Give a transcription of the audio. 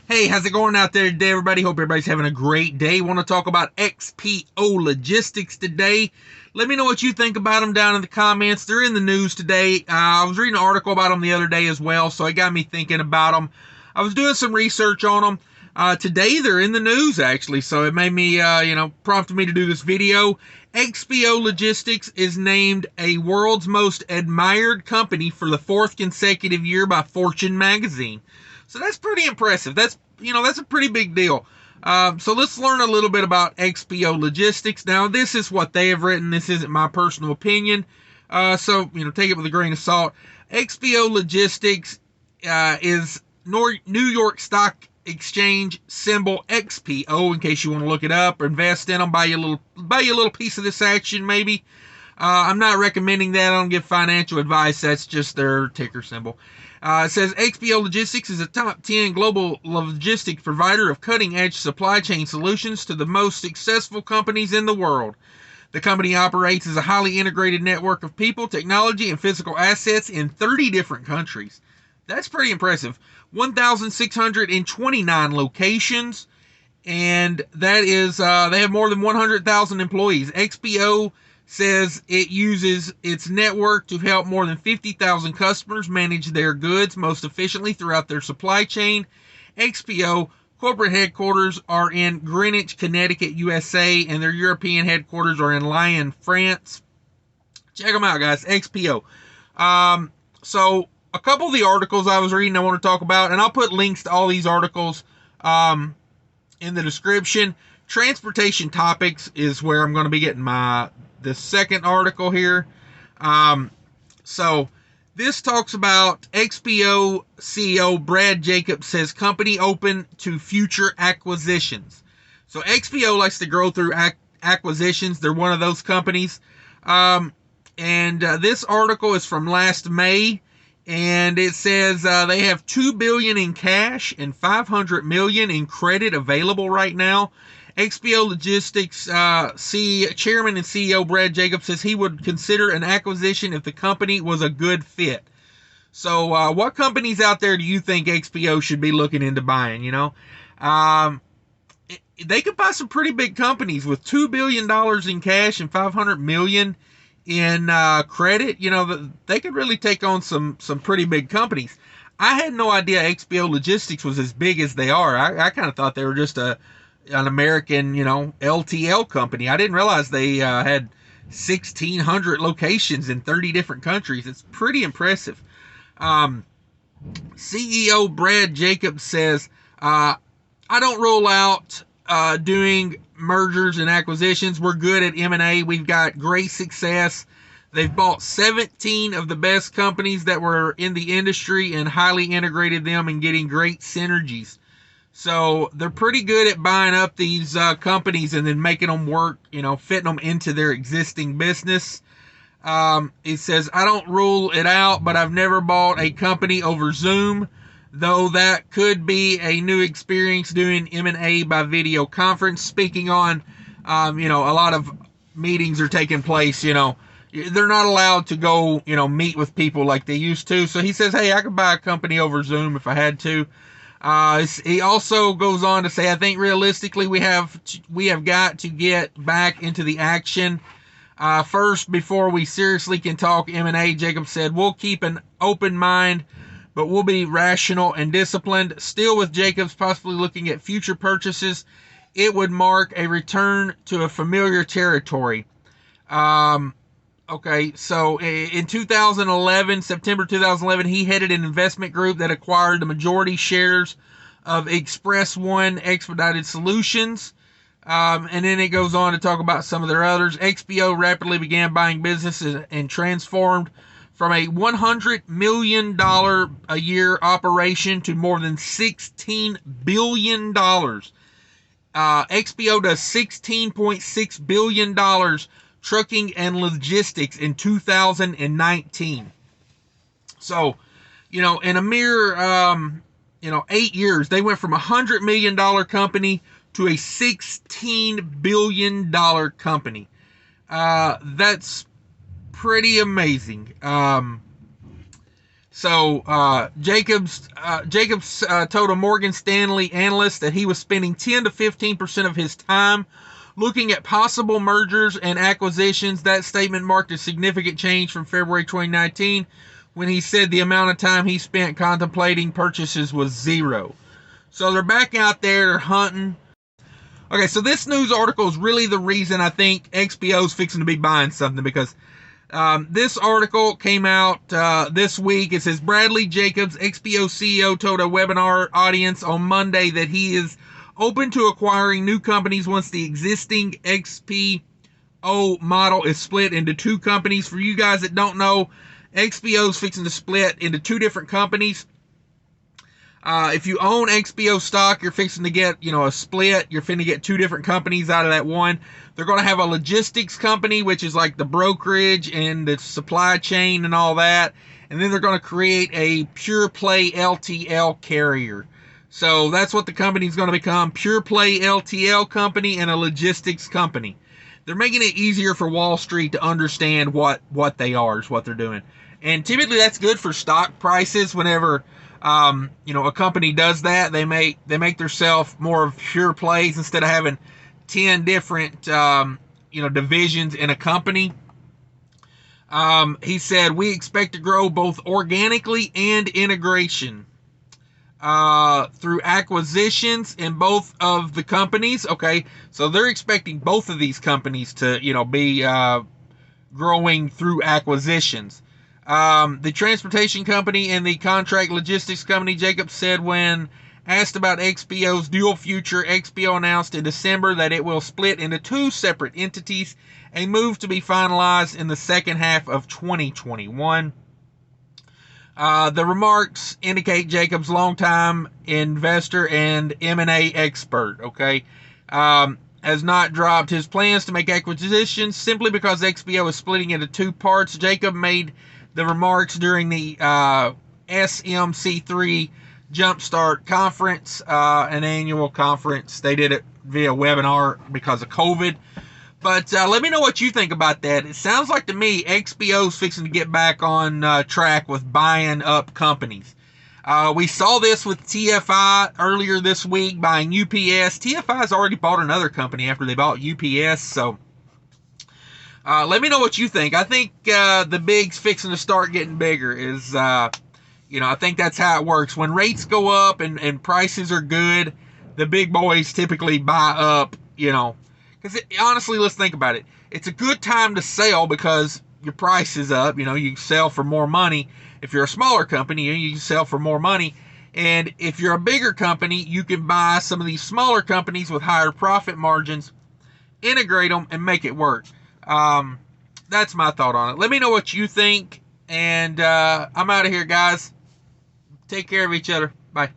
Hey, how's it going out there today, everybody? Hope everybody's having a great day. Want to talk about XPO Logistics today. Let me know what you think about them down in the comments. They're in the news today. I was reading an article about them the other day as well, so it got me thinking about them. I was doing some research on them. Today, they're in the news, actually, so it made me, prompted me to do this video. XPO Logistics is named a world's most admired company for the fourth consecutive year by Fortune magazine. So that's pretty impressive. That's a pretty big deal. So let's learn a little bit about XPO Logistics. Now, this is what they have written. This isn't my personal opinion. So take it with a grain of salt. XPO Logistics is New York Stock Exchange symbol XPO. In case you want to look it up or invest in them, buy you a little piece of this action, maybe. I'm not recommending that. I don't give financial advice. That's just their ticker symbol. It says XPO Logistics is a top 10 global logistics provider of cutting-edge supply chain solutions to the most successful companies in the world. The company operates as a highly integrated network of people, technology, and physical assets in 30 different countries. That's pretty impressive. 1,629 locations, and that is they have more than 100,000 employees. XPO says it uses its network to help more than 50,000 customers manage their goods most efficiently throughout their supply chain. XPO corporate headquarters are in Greenwich, Connecticut, USA, and their European headquarters are in Lyon, France. Check them out, guys. XPO. So a couple of the articles I was reading I want to talk about, and I'll put links to all these articles in the description. Transportation Topics is where I'm going to be getting the second article here. So this talks about XPO CEO Brad Jacobs says company open to future acquisitions. So XPO likes to grow through acquisitions. They're one of those companies. This article is from last May, and it says they have $2 billion in cash and $500 million in credit available right now. XPO Logistics Chairman and CEO Brad Jacobs says he would consider an acquisition if the company was a good fit. So what companies out there do you think XPO should be looking into buying? They could buy some pretty big companies with $2 billion in cash and $500 million in credit. They could really take on some pretty big companies. I had no idea XPO Logistics was as big as they are. I kind of thought they were just an American, LTL company. I didn't realize they had 1,600 locations in 30 different countries. It's pretty impressive. CEO Brad Jacobs says, I don't rule out doing mergers and acquisitions. We're good at M&A. We've got great success. They've bought 17 of the best companies that were in the industry and highly integrated them and getting great synergies. So they're pretty good at buying up these companies and then making them work, fitting them into their existing business. It says, I don't rule it out, but I've never bought a company over Zoom, though that could be a new experience doing M&A by video conference. Speaking on, a lot of meetings are taking place, they're not allowed to go, meet with people like they used to. So he says, hey, I could buy a company over Zoom if I had to. He also goes on to say, I think realistically we have got to get back into the action first before we seriously can talk M&A. Jacob said, we'll keep an open mind, but we'll be rational and disciplined. Still, with Jacobs possibly looking at future purchases, it would mark a return to a familiar territory. Okay, so in 2011, September 2011, he headed an investment group that acquired the majority shares of Express One Expedited Solutions. And then it goes on to talk about some of their others. XPO rapidly began buying businesses and transformed from a $100 million a year operation to more than $16 billion. XPO does $16.6 billion trucking and logistics in 2019. So, in a mere, 8 years, they went from a $100 million company to a $16 billion company. That's pretty amazing. So Jacobs told a Morgan Stanley analyst that he was spending 10 to 15% of his time looking at possible mergers and acquisitions. That statement marked a significant change from February 2019, when he said the amount of time he spent contemplating purchases was zero. So they're back out there, they're hunting. Okay, so this news article is really the reason I think XPO is fixing to be buying something, because this article came out this week. It says Bradley Jacobs, XPO CEO, told a webinar audience on Monday that he is open to acquiring new companies once the existing XPO model is split into two companies. For you guys that don't know, XPO is fixing to split into two different companies. If you own XPO stock, you're fixing to get, a split. You're finna get two different companies out of that one. They're going to have a logistics company, which is like the brokerage and the supply chain and all that. And then they're going to create a pure play LTL carrier. So that's what the company is going to become: pure play LTL company and a logistics company. They're making it easier for Wall Street to understand what they are, is what they're doing. And typically that's good for stock prices. Whenever a company does that, they make themselves more of pure plays instead of having 10 different divisions in a company. He said, we expect to grow both organically and integration through acquisitions in both of the companies. Okay, so they're expecting both of these companies to be growing through acquisitions. The transportation company and the contract logistics company, Jacobs said when asked about XPO's dual future. XPO announced in December that it will split into two separate entities, a move to be finalized in the second half of 2021. The remarks indicate Jacobs' longtime investor and M&A expert, has not dropped his plans to make acquisitions simply because XPO is splitting into two parts. Jacob made the remarks during the SMC3 Jumpstart Conference, an annual conference. They did it via webinar because of COVID. But let me know what you think about that. It sounds like to me XPO's fixing to get back on track with buying up companies. We saw this with TFI earlier this week buying UPS. TFI's already bought another company after they bought UPS. So let me know what you think. I think the big's fixing to start getting bigger. I think that's how it works. When rates go up and prices are good, the big boys typically buy up, Because honestly, let's think about it. It's a good time to sell because your price is up. You sell for more money. If you're a smaller company, you can sell for more money. And if you're a bigger company, you can buy some of these smaller companies with higher profit margins, integrate them, and make it work. That's my thought on it. Let me know what you think. And I'm out of here, guys. Take care of each other. Bye.